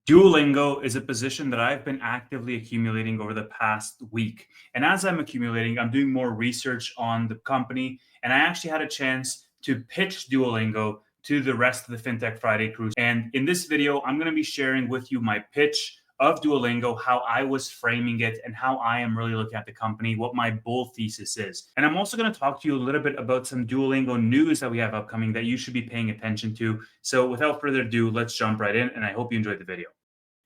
Duolingo is a position that I've been actively accumulating over the past week. And as I'm accumulating, I'm doing more research on the company. And I actually had a chance to pitch Duolingo to the rest of the FinTech Friday crew. And in this video, I'm going to be sharing with you my pitch of Duolingo, how I was framing it, and how I am really looking at the company, what my bull thesis is. And I'm also going to talk to you a little bit about some Duolingo news that we have upcoming that you should be paying attention to. So without further ado, let's jump right in, and I hope you enjoyed the video.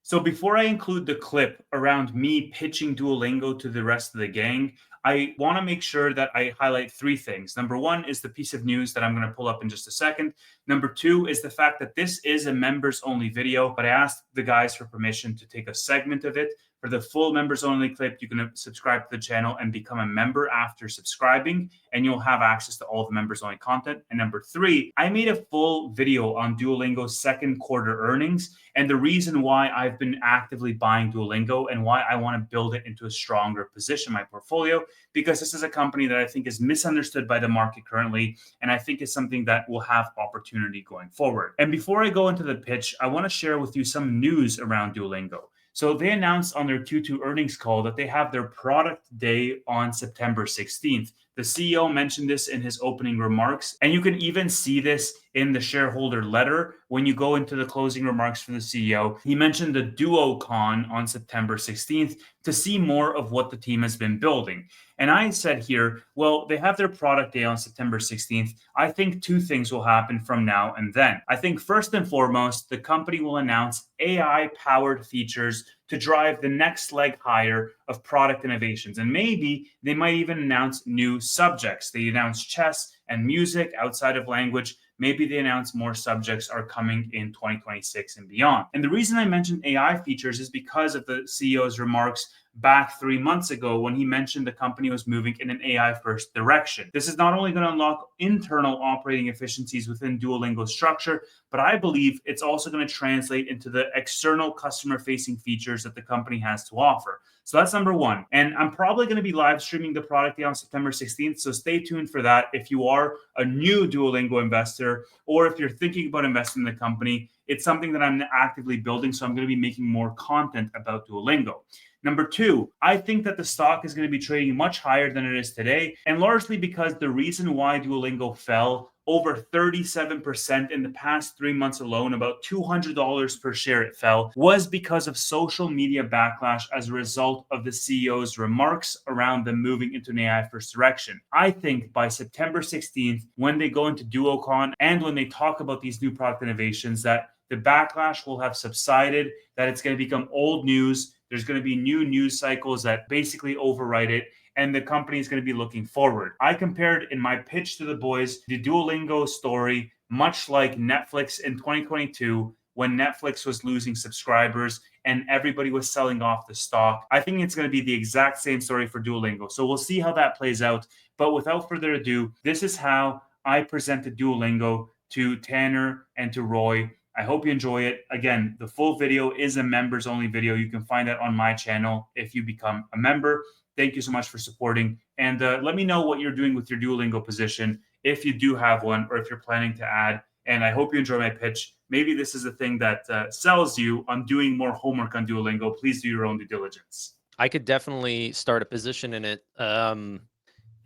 So before I include the clip around me pitching Duolingo to the rest of the gang, I want to make sure that I highlight three things. Number one is the piece of news that I'm going to pull up in just a second. Number two is the fact that this is a members only video, but I asked the guys for permission to take a segment of it. For the full members only clip, you can subscribe to the channel and become a member after subscribing, and you'll have access to all the members only content. And number three, I made a full video on Duolingo's second quarter earnings and the reason why I've been actively buying Duolingo and why I want to build it into a stronger position in my portfolio, because this is a company that I think is misunderstood by the market currently, and I think is something that will have opportunity going forward. And before I go into the pitch, I want to share with you some news around Duolingo. So they announced on their Q2 earnings call that they have their product day on September 16th. The CEO mentioned this in his opening remarks, and you can even see this in the shareholder letter when you go into the closing remarks from the CEO. He mentioned the DuoCon on September 16th to see more of what the team has been building. And I said here, well, they have their product day on September 16th. I think two things will happen from now and then. I think first and foremost, the company will announce AI-powered features to drive the next leg higher of product innovations. And maybe they might even announce new subjects. They announced chess and music outside of language. Maybe they announce more subjects are coming in 2026 and beyond. And the reason I mentioned AI features is because of the CEO's remarks back 3 months ago when he mentioned the company was moving in an AI first direction. This is not only going to unlock internal operating efficiencies within Duolingo's structure, but I believe it's also going to translate into the external customer facing features that the company has to offer. So that's number one. And I'm probably going to be live streaming the product day on September 16th. So stay tuned for that. If you are a new Duolingo investor, or if you're thinking about investing in the company, it's something that I'm actively building. So I'm going to be making more content about Duolingo. Number two, I think that the stock is going to be trading much higher than it is today, and largely because the reason why Duolingo fell over 37% in the past 3 months alone, about $200 per share it fell, was because of social media backlash as a result of the CEO's remarks around them moving into an AI first direction. I think by September 16th, when they go into DuoCon and when they talk about these new product innovations, that the backlash will have subsided, that it's going to become old news. There's going to be new news cycles that basically overwrite it, and the company is going to be looking forward. I compared in my pitch to the boys the Duolingo story, much like Netflix in 2022 when Netflix was losing subscribers and everybody was selling off the stock. I think it's going to be the exact same story for Duolingo. So we'll see how that plays out. But without further ado, this is how I presented Duolingo to Tanner and to Roy. I hope you enjoy it. Again, the full video is a members only video. You can find that on my channel if you become a member. Thank you so much for supporting. And let me know what you're doing with your Duolingo position, if you do have one, or if you're planning to add. And I hope you enjoy my pitch. Maybe this is a thing that sells you on doing more homework on Duolingo. Please do your own due diligence. I could definitely start a position in it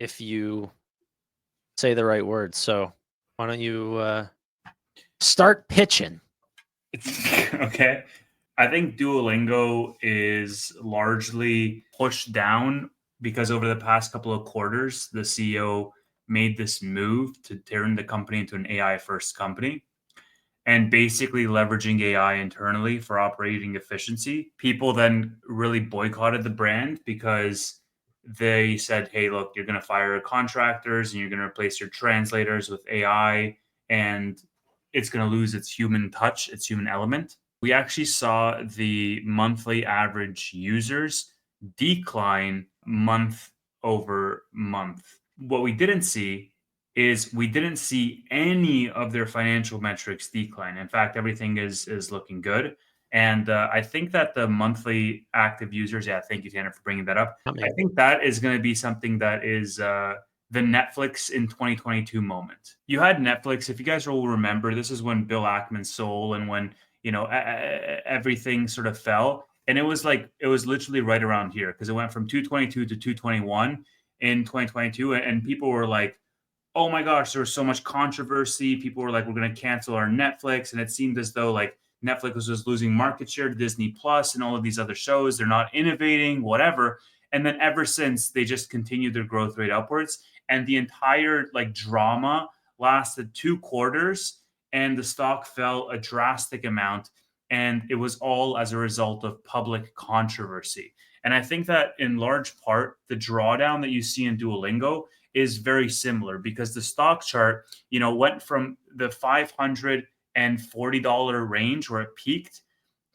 if you say the right words. So why don't you start pitching? Okay. I think Duolingo is largely pushed down because over the past couple of quarters, the CEO made this move to turn the company into an AI first company and basically leveraging AI internally for operating efficiency. People then really boycotted the brand because they said, hey, look, you're going to fire contractors and you're going to replace your translators with AI, and it's going to lose its human touch, its human element. We actually saw the monthly average users decline month over month. What we didn't see is we didn't see any of their financial metrics decline. In fact, everything is looking good. And I think that the monthly active users, yeah, thank you, Tanner, for bringing that up. I think that is going to be something that is the Netflix in 2022 moment. You had Netflix, if you guys will remember, this is when Bill Ackman sold and when everything sort of fell. And it was literally right around here because it went from 222 to 221 in 2022. And people were like, oh my gosh, there was so much controversy. People were like, we're going to cancel our Netflix. And it seemed as though like Netflix was losing market share to Disney Plus and all of these other shows. They're not innovating, whatever. And then ever since, they just continued their growth rate upwards. And the entire like drama lasted 2 quarters and the stock fell a drastic amount. And it was all as a result of public controversy. And I think that in large part, the drawdown that you see in Duolingo is very similar because the stock chart, went from the $540 range where it peaked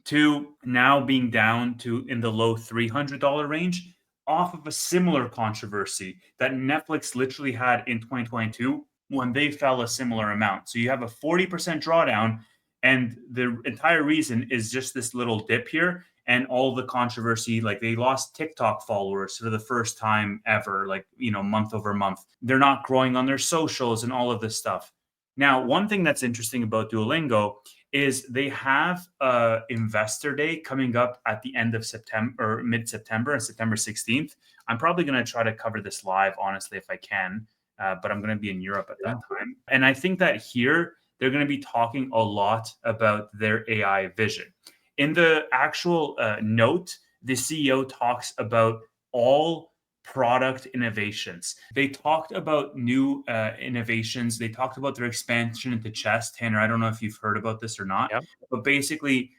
to now being down to in the low $300 range off of a similar controversy that Netflix literally had in 2022 when they fell a similar amount. So you have a 40% drawdown, and the entire reason is just this little dip here and all the controversy. Like they lost TikTok followers for the first time ever, like, month over month. They're not growing on their socials and all of this stuff. Now, one thing that's interesting about Duolingo is they have a investor day coming up at the end of September or mid-September, on September 16th. I'm probably going to try to cover this live, honestly, if I can, but I'm going to be in Europe at that time. And I think that here they're going to be talking a lot about their AI vision. In the actual note, the CEO talks about all product innovations. They talked about new innovations. They talked about their expansion into chess. Tanner, I don't know if you've heard about this or not, Yep. but basically,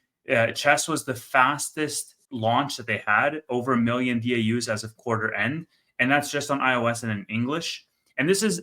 chess was the fastest launch that they had, over 1 million DAUs as of quarter end. And that's just on iOS and in English. And this is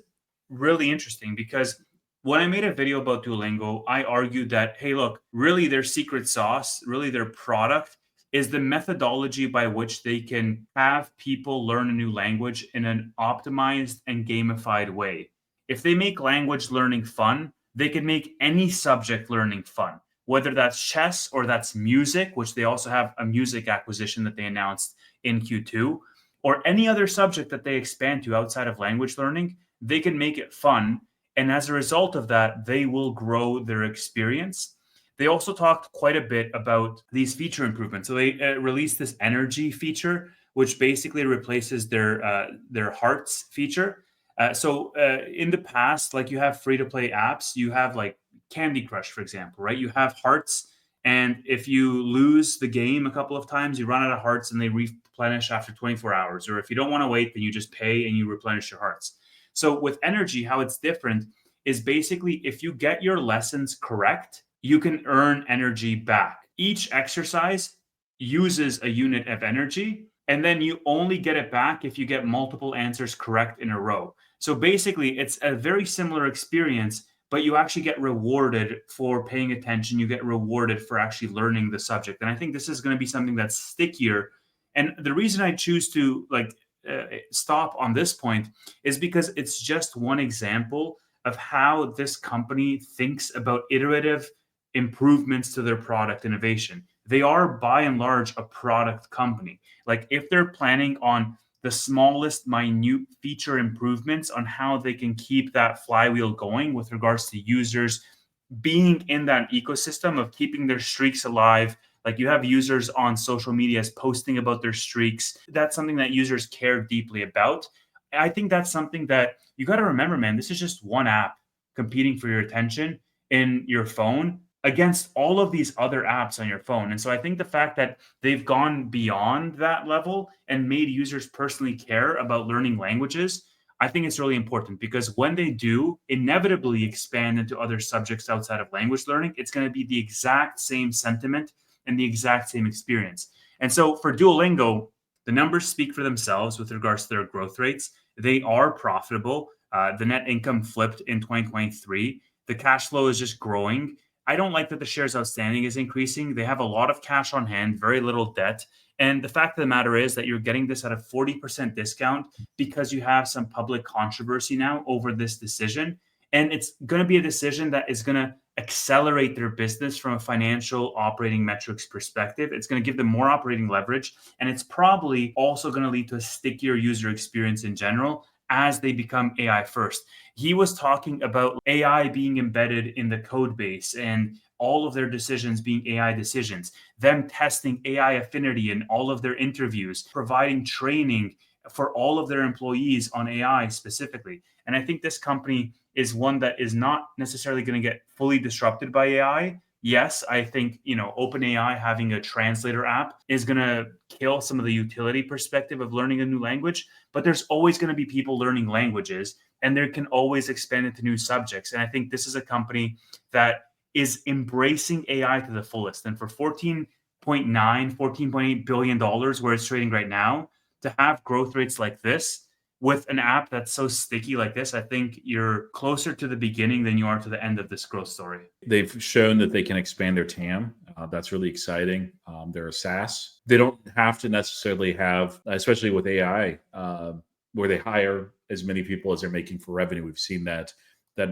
really interesting because when I made a video about Duolingo, I argued that, hey, look, really their secret sauce, really their product is the methodology by which they can have people learn a new language in an optimized and gamified way. If they make language learning fun, they can make any subject learning fun, whether that's chess or that's music, which they also have a music acquisition that they announced in Q2, or any other subject that they expand to outside of language learning, they can make it fun. And as a result of that, they will grow their experience. They also talked quite a bit about these feature improvements. So they released this energy feature, which basically replaces their hearts feature. In the past, like you have free to play apps, you have like Candy Crush, for example, right? You have hearts, and if you lose the game a couple of times, you run out of hearts, and they replenish after 24 hours. Or if you don't want to wait, then you just pay and you replenish your hearts. So with energy, how it's different is basically if you get your lessons correct, you can earn energy back. Each exercise uses a unit of energy, and then you only get it back if you get multiple answers correct in a row. So basically, it's a very similar experience, but you actually get rewarded for paying attention. You get rewarded for actually learning the subject. And I think this is going to be something that's stickier. And the reason I choose to stop on this point is because it's just one example of how this company thinks about iterative improvements to their product innovation. They are by and large a product company. Like if they're planning on the smallest minute feature improvements on how they can keep that flywheel going with regards to users being in that ecosystem of keeping their streaks alive. Like you have users on social medias posting about their streaks. That's something that users care deeply about. I think that's something that you got to remember, man. This is just one app competing for your attention in your phone against all of these other apps on your phone. And so I think the fact that they've gone beyond that level and made users personally care about learning languages, I think it's really important because when they do inevitably expand into other subjects outside of language learning, it's going to be the exact same sentiment and the exact same experience. And so for Duolingo, the numbers speak for themselves with regards to their growth rates. They are profitable. The net income flipped in 2023. The cash flow is just growing. I don't like that the shares outstanding is increasing. They have a lot of cash on hand, very little debt. And the fact of the matter is that you're getting this at a 40% discount because you have some public controversy now over this decision. And it's going to be a decision that is going to accelerate their business from a financial operating metrics perspective. It's going to give them more operating leverage. And it's probably also going to lead to a stickier user experience in general as they become AI first. He was talking about AI being embedded in the code base and all of their decisions being AI decisions, them testing AI affinity in all of their interviews, providing training for all of their employees on AI specifically. And I think this company is one that is not necessarily going to get fully disrupted by AI. Yes, I think, OpenAI having a translator app is going to kill some of the utility perspective of learning a new language, but there's always going to be people learning languages, and they can always expand into new subjects. And I think this is a company that is embracing AI to the fullest. And for 14.8 billion dollars where it's trading right now, to have growth rates like this with an app that's so sticky like this, I think you're closer to the beginning than you are to the end of this growth story. They've shown that they can expand their TAM. That's really exciting. They're a SaaS. They don't have to necessarily have, especially with AI, where they hire as many people as they're making for revenue. We've seen that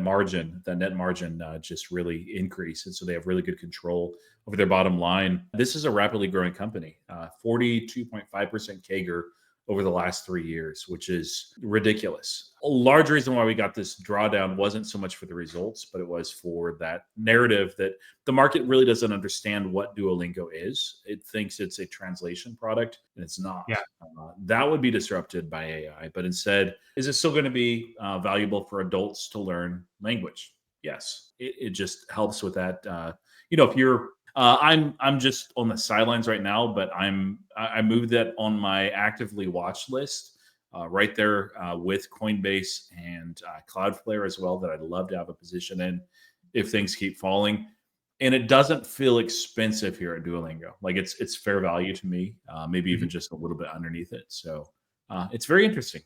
margin, that net margin, just really increase, and so they have really good control over their bottom line. This is a rapidly growing company, 42.5% CAGR over the last 3 years, which is ridiculous. A large reason why we got this drawdown wasn't so much for the results, but it was for that narrative that the market really doesn't understand what Duolingo is. It thinks it's a translation product, and it's not. Yeah. That would be disrupted by AI, but instead, is it still going to be valuable for adults to learn language? Yes. It just helps with that. If you're I'm just on the sidelines right now, but I moved that on my actively watch list, right there with Coinbase and Cloudflare as well, that I'd love to have a position in if things keep falling. And it doesn't feel expensive here at Duolingo. Like it's fair value to me, maybe even just a little bit underneath it. So it's very interesting.